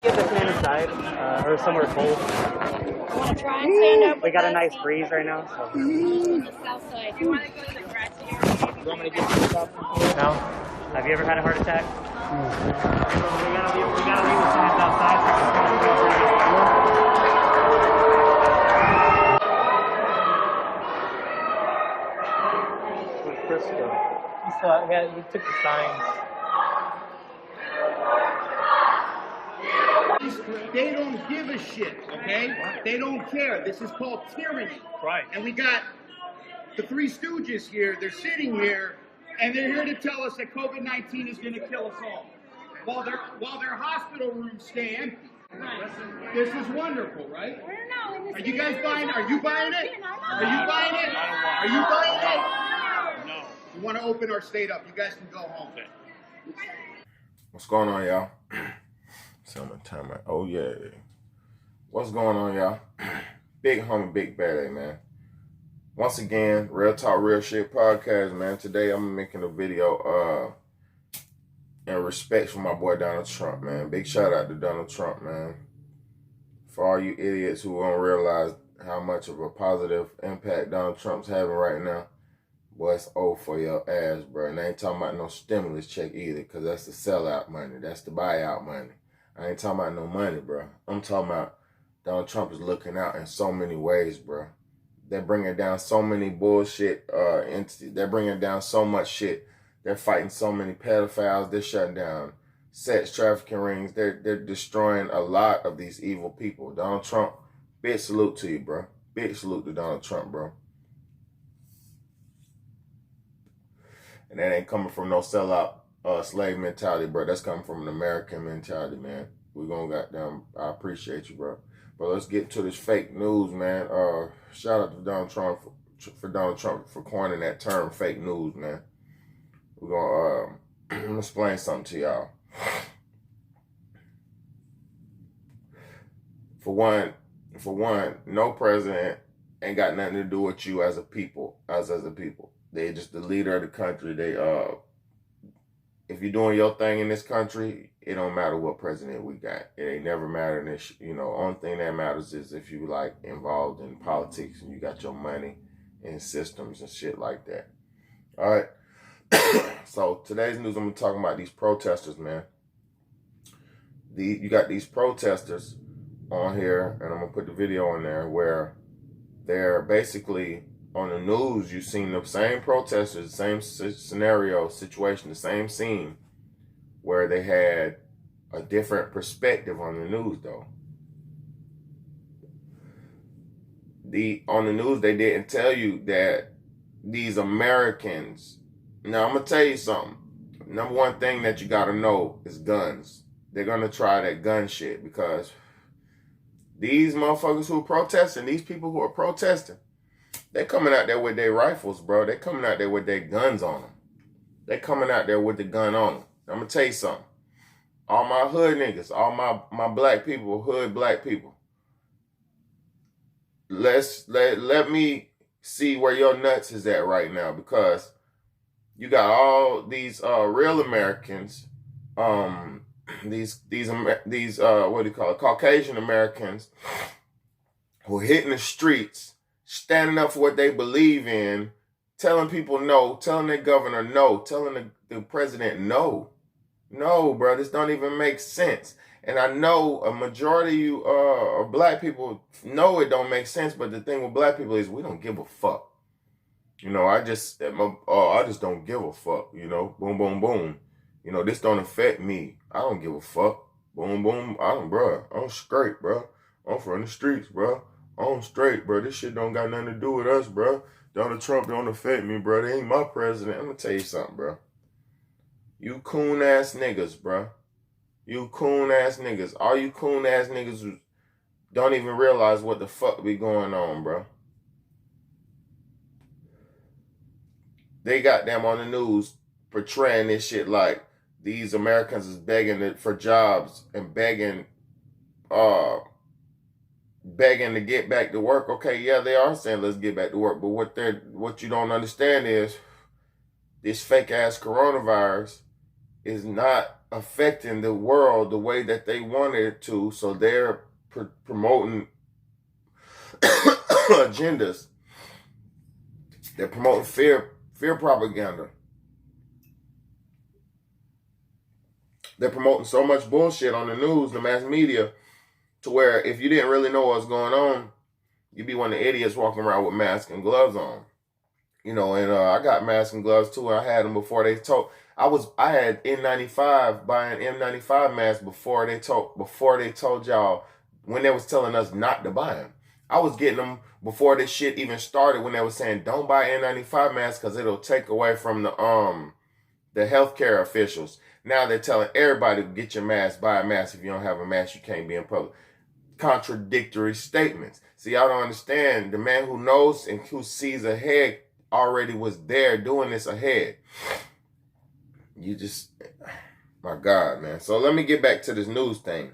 Get this man inside, or somewhere cold. Want to try and stand up? We got a nice breeze right now, so. On the south side. You want to go to the grassy area? You want me to get you up? No. Have you ever had a heart attack? We gotta leave the signs outside. Yeah, we took the signs. They don't give a shit, okay? They don't care. This is called tyranny. Right. And we got the Three Stooges here. They're sitting here, and they're here to tell us that COVID-19 is going to kill us all, while their hospital rooms stay empty. Right. This is wonderful, right? Are you guys buying? Are you buying it? Are you buying it? Are you buying it? No. We want to open our state up. You guys can go home. What's going on, y'all? Summertime. Oh, yeah. What's going on, y'all? Big homie, big bad, man. Once again, Real Talk, Real Shit podcast, man. Today, I'm making a video in respect for my boy Donald Trump, man. Big shout out to Donald Trump, man. For all you idiots who don't realize how much of a positive impact Donald Trump's having right now, boy, it's old for your ass, bro. And I ain't talking about no stimulus check either, because that's the sellout money. That's the buyout money. I ain't talking about no money, bro. I'm talking about Donald Trump is looking out in so many ways, bro. They're bringing down so many bullshit entities. They're bringing down so much shit. They're fighting so many pedophiles. They're shutting down sex trafficking rings. They're destroying a lot of these evil people. Donald Trump, big salute to you, bro. Big salute to Donald Trump, bro. And that ain't coming from no sellout slave mentality, bro. That's coming from an American mentality, man. We gonna goddamn, I appreciate you, bro. But let's get to this fake news, man. Shout out to Donald Trump for Donald Trump for coining that term, fake news, man. We're gonna explain something to y'all. For one, no president ain't got nothing to do with you as a people, as a people. They just the leader of the country. They if you're doing your thing in this country, it don't matter what president we got. It ain't never mattered. This, only thing that matters is if you like involved in politics and you got your money in systems and shit like that. All right. So today's news, I'm talking about these protesters, man. You got these protesters on here, and I'm gonna put the video on there where they're basically on the news. You've seen the same protesters, the same scenario, situation, the same scene, where they had a different perspective on the news, though. On the news, they didn't tell you that these Americans. Now, I'm going to tell you something. Number one thing that you got to know is guns. They're going to try that gun shit because these motherfuckers who are protesting, these people who are protesting, they coming out there with their rifles, bro. They coming out there with their guns on them. They coming out there with the gun on them. I'm going to tell you something. All my hood niggas, all my black people, hood black people, let me see where your nuts is at right now, because you got all these real Americans, these what do you call it, Caucasian Americans, who are hitting the streets, standing up for what they believe in, telling people no, telling their governor no, telling the president no. No, bro, this don't even make sense. And I know a majority of you black people know it don't make sense, but the thing with black people is we don't give a fuck. I just don't give a fuck, boom, boom, boom. This don't affect me. I don't give a fuck. Boom, boom, I'm straight, bro. I'm from the streets, bro. I'm straight, bro. This shit don't got nothing to do with us, bro. Donald Trump don't affect me, bro. They ain't my president. I'm gonna tell you something, bro. You coon ass niggas, bro. You coon ass niggas. All you coon ass niggas who don't even realize what the fuck be going on, bro. They got them on the news portraying this shit like these Americans is begging for jobs and begging to get back to work. Okay, yeah, they are saying let's get back to work, but what you don't understand is this fake ass coronavirus is not affecting the world the way that they wanted it to, so they're promoting agendas. They're promoting fear propaganda. They're promoting so much bullshit on the news, the mass media, to where if you didn't really know what's going on, you'd be one of the idiots walking around with masks and gloves on. You know, and I got masks and gloves too. I had them before they told. I had N95, buying N95 masks before they told y'all, when they was telling us not to buy them. I was getting them before this shit even started, when they was saying don't buy N95 masks because it'll take away from the healthcare officials. Now they're telling everybody to get your mask, buy a mask. If you don't have a mask, you can't be in public. Contradictory statements. See, y'all don't understand. The man who knows and who sees ahead already was there doing this ahead. You just, my God, man. So let me get back to this news thing.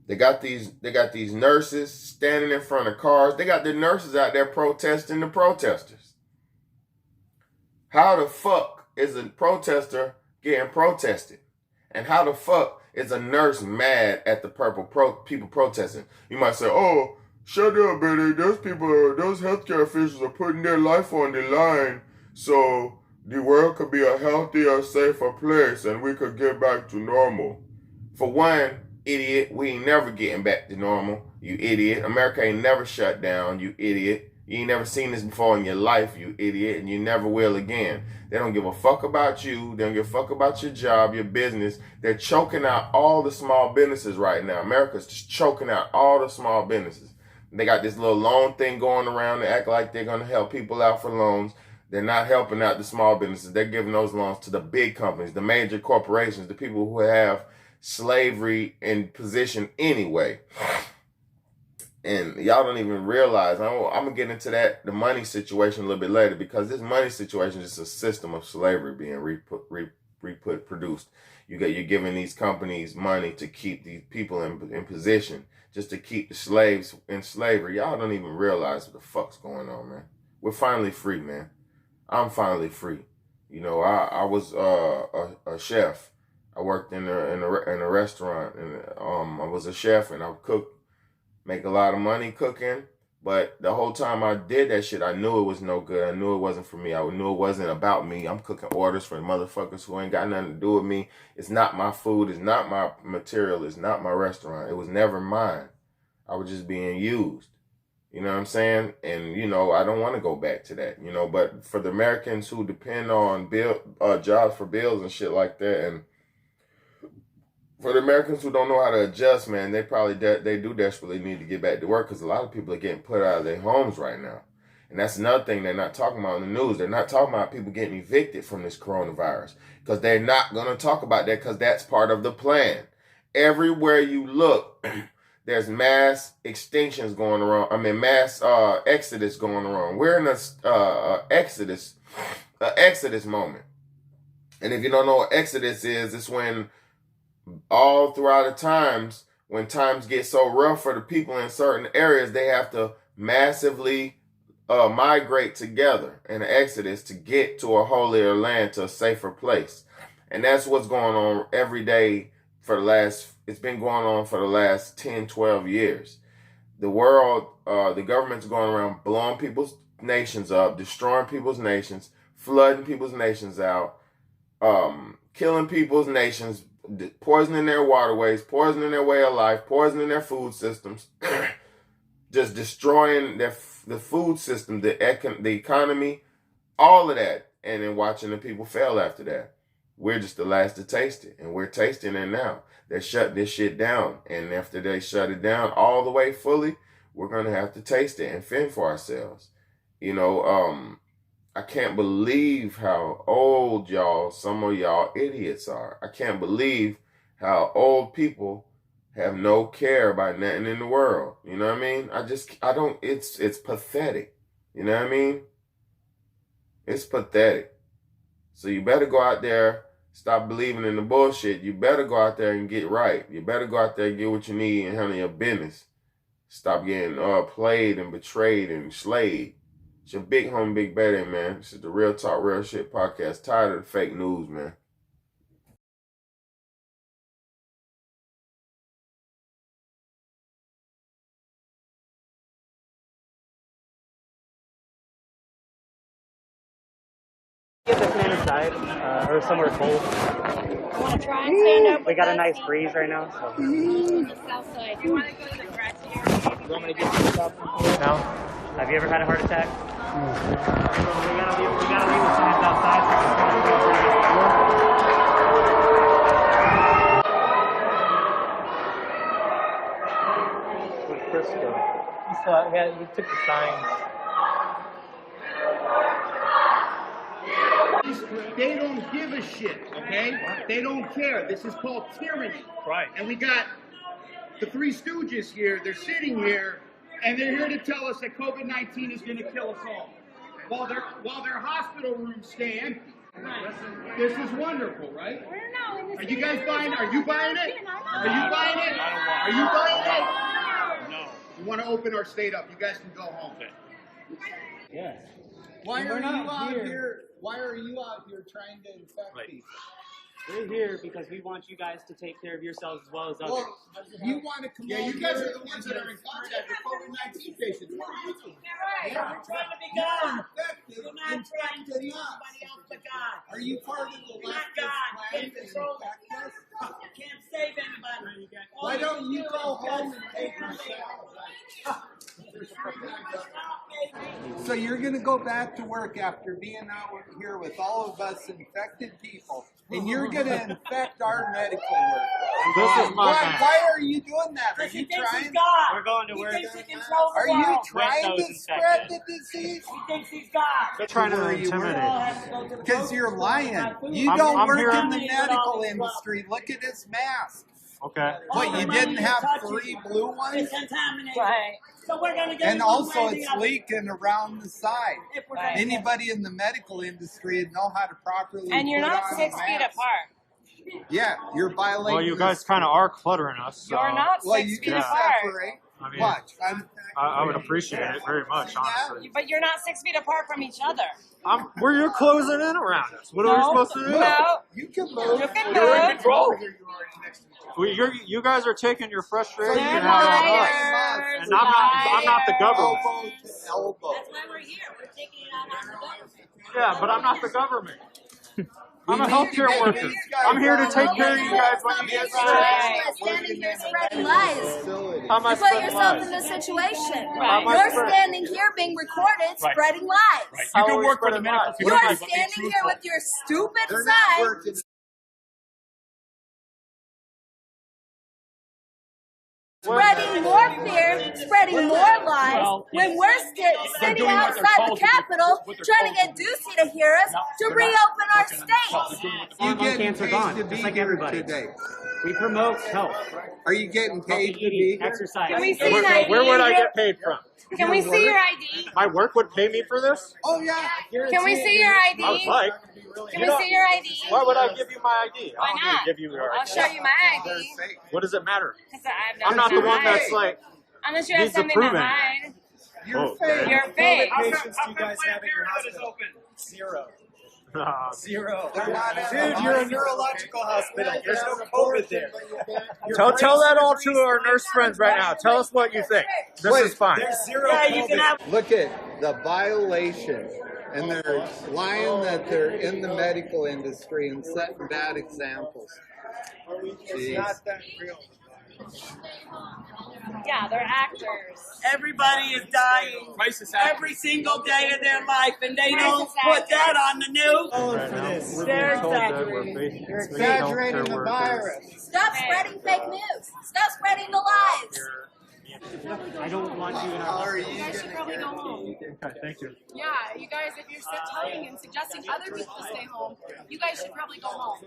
They got these nurses standing in front of cars. They got the nurses out there protesting the protesters. How the fuck is a protester getting protested? And how the fuck is a nurse mad at the people protesting? You might say, oh, shut up, baby. Those healthcare officials are putting their life on the line so the world could be a healthier, safer place and we could get back to normal. For one, idiot, we ain't never getting back to normal, you idiot. America ain't never shut down, you idiot. You ain't never seen this before in your life, you idiot, and you never will again. They don't give a fuck about you. They don't give a fuck about your job, your business. They're choking out all the small businesses right now. America's just choking out all the small businesses. They got this little loan thing going around. They act like they're going to help people out for loans. They're not helping out the small businesses. They're giving those loans to the big companies, the major corporations, the people who have slavery in position anyway. And y'all don't even realize, I'm going to get into the money situation a little bit later, because this money situation is a system of slavery being produced. You're giving these companies money to keep these people in position, just to keep the slaves in slavery. Y'all don't even realize what the fuck's going on, man. We're finally free, man. I'm finally free. You know, I was a chef. I worked in a restaurant, and I was a chef, and I cooked. Make a lot of money cooking, but the whole time I did that shit, I knew it was no good. I knew it wasn't for me. I knew it wasn't about me. I'm cooking orders for motherfuckers who ain't got nothing to do with me. It's not my food. It's not my material. It's not my restaurant. It was never mine. I was just being used. You know what I'm saying? And, you know, I don't want to go back to that, you know, but for the Americans who depend on jobs for bills and shit like that, and for the Americans who don't know how to adjust, man, they probably they do desperately need to get back to work, because a lot of people are getting put out of their homes right now. And that's another thing they're not talking about in the news. They're not talking about people getting evicted from this coronavirus, because they're not going to talk about that, because that's part of the plan. Everywhere you look, there's mass extinctions going around. Mass exodus going around. We're in a exodus moment. And if you don't know what exodus is, it's when all throughout the times, when times get so rough for the people in certain areas, they have to massively migrate together in an exodus to get to a holier land, to a safer place. And that's what's going on every day it's been going on for the last 10, 12 years. The world, the government's going around blowing people's nations up, destroying people's nations, flooding people's nations out, killing people's nations, poisoning their waterways, poisoning their way of life, poisoning their food systems, just destroying the food system, the economy, all of that, and then watching the people fail after that. We're just the last to taste it, and we're tasting it now. They're shutting this shit down, and after they shut it down all the way fully, we're going to have to taste it and fend for ourselves. You know, I can't believe how old some of y'all idiots are. I can't believe how old people have no care about nothing in the world. You know what I mean? It's pathetic. You know what I mean? It's pathetic. So you better go out there, stop believing in the bullshit. You better go out there and get right. You better go out there and get what you need and handle your business. Stop getting played and betrayed and slayed. It's your big home, big baddie, man. This is the Real Talk, Real Shit podcast. Tired of the fake news, man. Get this man inside, or somewhere cold. I want to try and stand up. We got a nice breeze right now, so. On the south side. You want to go to the grassy area? You want me to get this up? No. Have you ever had a heart attack? We gotta leave the signs outside. Where'd Chris go? He took the signs. They don't give a shit, okay? They don't care. This is called tyranny. Right. And we got the Three Stooges here. They're sitting here, and they're here to tell us that COVID-19 is going to kill us all, while their hospital rooms stay empty. This is wonderful, right? Are you guys buying it? Are you buying it? Are you buying it? Are you buying it? No. We want to open our state up. You guys can go home. Yeah. Why are you out here? Why are you out here trying to infect people? We're here because we want you guys to take care of yourselves as well as others. Well, you want to come Yeah, over you guys here are the ones that are in contact with COVID-19 patients. What are you doing? Right. Yeah. We're trying to be God. Infected, We're not trying to infected be us. somebody else but God. Are you part of the We're not leftist God. plan Can't to control infect us? You can't save anybody. Why don't you go home and take yourself? So you're going to go back to work after being out here with all of us infected people, and you're going to infect our medical work. This is my man. Why are you doing that? Are He you thinks he's trying? God. We're going to He work. thinks he controls the Are you world. trying to Nose spread infected. the disease? He thinks he's God. They're trying to Where you intimidate. We all have to go to the Because grocery you're store lying. and buy food. You I'm don't work here- in the medical industry. Look at his mask. Okay. What, you the didn't money have you're touching 3 blue ones? It's contaminated. Right. So we're going to get And also it's leaking around the side. Right. Anybody in the medical industry would know how to properly And you're put not on 6 a feet mask. apart. Yeah, you're violating. Well, you guys kind of are cluttering us. So You're not Well, 6 you feet can apart. separate. I mean, Watch. I would appreciate it very much, honestly. But you're not 6 feet apart from each other. You're closing in around us. What are we supposed to do? No. You can move. You can You're in move. control. You guys are taking your frustration They're out on us. liars. And I'm not the government. Elbow to elbow. That's why we're here. We're taking it out on the government. Yeah, but I'm not the government. I'm a We need healthcare to get worker. these guys I'm here to out take of care of you guys when you get sick. Standing here spreading lies. Facility. How am I You put spreading yourself lies? in this situation. Right. You're standing here being recorded, spreading lies. You can work for the medical You are standing here with your stupid They're not sign. working. Spreading more fear, spreading more lies, when we're sitting outside the Capitol trying to get Ducey to hear us to reopen our state. You Lung getting cancer paid gone, to be just like here everybody. today? We promote health, Are you getting paid to be eating, here? exercise. Can we see an ID? Where would I get paid from? Can we see your ID? My work would pay me for this? Oh yeah. Can we see your I would ID? like. Can we see your ID? Why would I give you my ID? Why I don't not? need to give you your I'll ID. show you my ID. What does it matter? 'Cause I've never I'm not the done one mine. that's like, Unless you have needs to something to prove it. hide. You're Oh. fake. You're fake. patients do you guys have in your hospital? zero. Zero. They're not Dude, you're a neurological hospital. There's no COVID there. Tell that all to our nurse friends right now. Tell us what you think. This is fine. Zero COVID. Look at the violation, and they're lying that they're in the medical industry and setting bad examples. Jeez. Yeah, they're actors. Everybody is dying every single day of their life, and they don't put that on the news. Right now, we're They're being told that we're exaggerating. facing You're three exaggerating healthcare the workers. virus. Stop spreading fake news. Stop spreading the lies. I don't want you in How our are hospital. you You guys should gonna probably get go home. Okay, thank you. Yeah, you guys, if you're telling and suggesting other people to stay home, you guys should probably go home.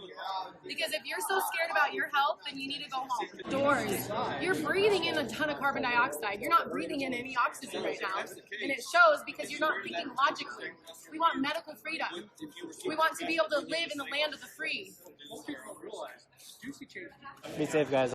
Because if you're so scared about your health, then you need to go home. Doors. You're breathing in a ton of carbon dioxide. You're not breathing in any oxygen right now. And it shows because you're not thinking logically. We want medical freedom. We want to be able to live in the land of the free. Be safe, guys.